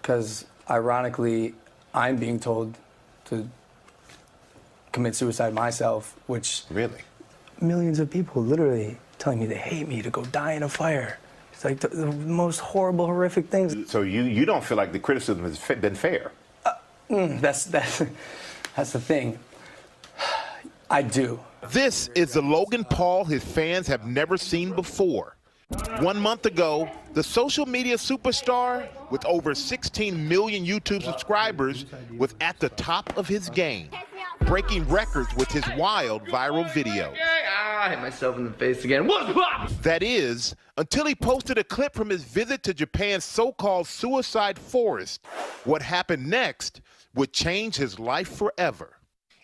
because ironically, I'm being told to commit suicide myself, which really millions of people literally telling me they hate me to go die in a fire. It's like the most horrible, horrific things. So you don't feel like the criticism has been fair? That's the thing. I do. This is the Logan Paul his fans have never seen before. 1 month ago, the social media superstar with over 16 million YouTube subscribers was at the top of his game, breaking records with his wild viral video. I hit myself in the face again. That is, until he posted a clip from his visit to Japan's so-called suicide forest. What happened next would change his life forever.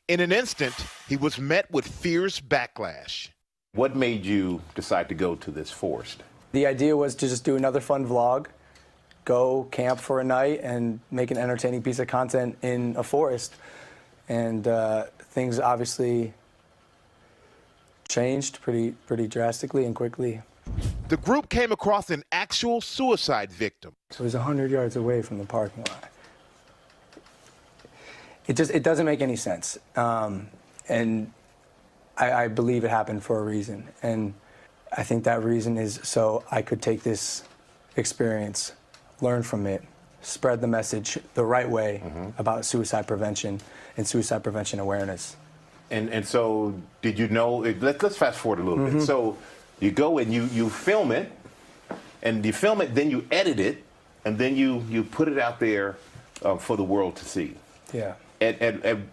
In an instant, he was met with fierce backlash. What made you decide to go to this forest? The idea was to just do another fun vlog, go camp for a night, and make an entertaining piece of content in a forest. And things obviously changed pretty drastically and quickly. The group came across an actual suicide victim. So it was 100 yards away from the parking lot. It doesn't make any sense. And I believe it happened for a reason. And I think that reason is so I could take this experience, learn from it, spread the message the right way about suicide prevention and suicide prevention awareness. And so did you know, let's fast forward a little bit. So you go and you film it, and you film it, then you edit it, and then you put it out there for the world to see. Yeah. And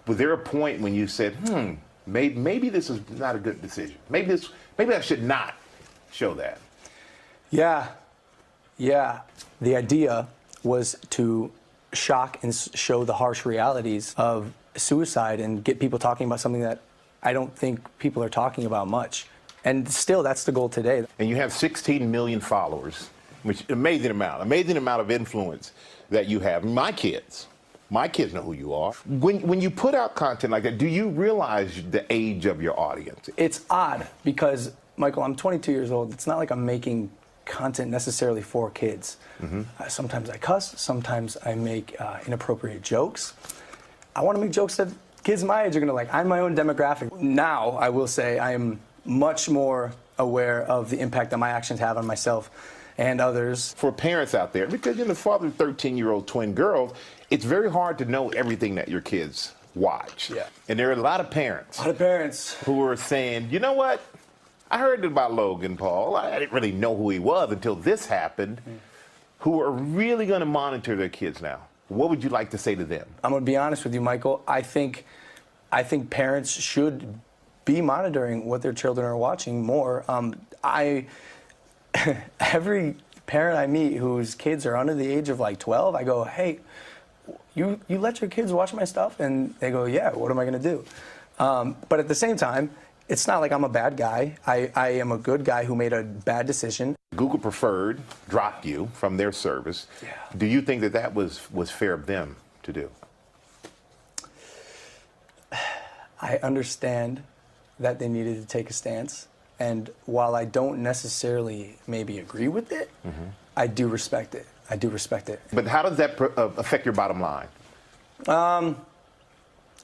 was there a point when you said, maybe this is not a good decision. Maybe I should not show that. Yeah. The idea was to shock and show the harsh realities of suicide and get people talking about something that I don't think people are talking about much. And still, that's the goal today. And you have 16 million followers, which is an amazing amount of influence that you have. My kids know who you are. When you put out content like that, do you realize the age of your audience? It's odd because, Michael, I'm 22 years old. It's not like I'm making content necessarily for kids. Sometimes I cuss, sometimes I make inappropriate jokes. I want to make jokes that kids my age are going to like. I'm my own demographic. Now, I will say I am much more aware of the impact that my actions have on myself and others. For parents out there, because you're the father of 13-year-old twin girls, it's very hard to know everything that your kids watch. Yeah. And there are a lot of parents. Who are saying, you know what? I heard about Logan Paul. I didn't really know who he was until this happened. Who are really going to monitor their kids now. What would you like to say to them? I'm going to be honest with you, Michael. I think parents should be monitoring what their children are watching more. Every parent I meet whose kids are under the age of like 12, I go, hey, you let your kids watch my stuff? And they go, yeah, what am I going to do? But at the same time, it's not like I'm a bad guy. I am a good guy who made a bad decision. Google Preferred dropped you from their service. Yeah. Do you think that was fair of them to do? I understand that they needed to take a stance. And while I don't necessarily maybe agree with it, I do respect it. I do respect it. But how does that affect your bottom line? Want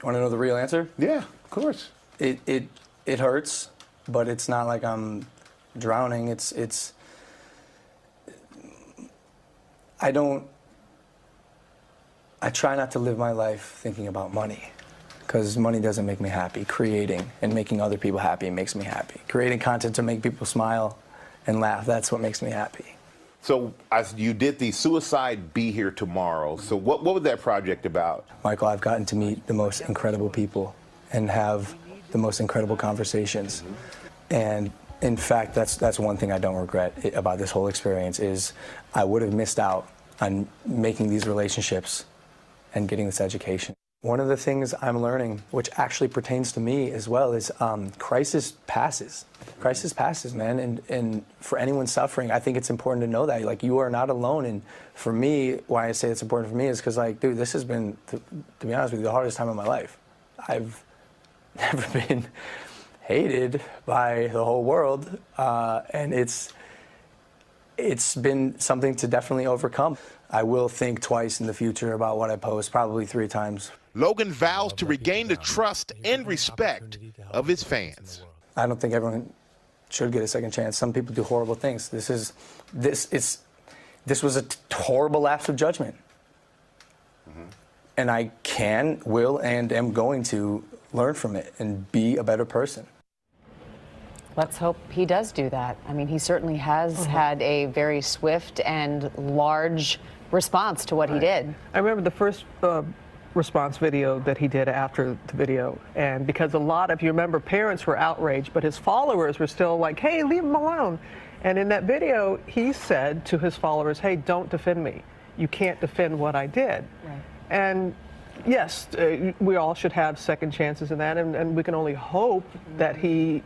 to know the real answer? Yeah, of course. It hurts, but it's not like I'm drowning. I try not to live my life thinking about money, because money doesn't make me happy. Creating and making other people happy makes me happy. Creating content to make people smile and laugh, that's what makes me happy. So as you did the Suicide Be Here Tomorrow. So what was that project about? Michael, I've gotten to meet the most incredible people and have the most incredible conversations. And in fact, that's one thing I don't regret about this whole experience is I would have missed out on making these relationships and getting this education. One of the things I'm learning, which actually pertains to me as well, is crisis passes. Crisis passes, man. And for anyone suffering, I think it's important to know that. Like, you are not alone. And for me, why I say it's important for me is because, like, dude, this has been, to be honest with you, the hardest time of my life. I've never been hated by the whole world. And it's been something to definitely overcome. I will think twice in the future about what I post, probably 3 times. Logan vows to regain the trust and respect of his fans. I don't think everyone should get a second chance. Some people do horrible things. This was a horrible lapse of judgment. And I will, and am going to learn from it and be a better person. Let's hope he does do that. I mean, he certainly has had a very swift and large response to what he did. I remember the first response video that he did after the video, and because a lot of, you remember, parents were outraged, but his followers were still like, hey, leave him alone. And in that video, he said to his followers, hey, don't defend me. You can't defend what I did. Right. And yes, we all should have second chances in that, and we can only hope that he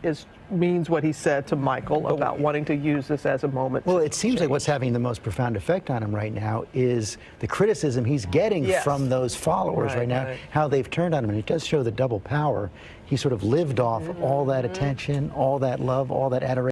means what he said to Michael about wanting to use this as a moment. Well, it seems like what's having the most profound effect on him right now is the criticism he's getting from those followers right now, how they've turned on him. And it does show the double power. He sort of lived off all that attention, all that love, all that adoration.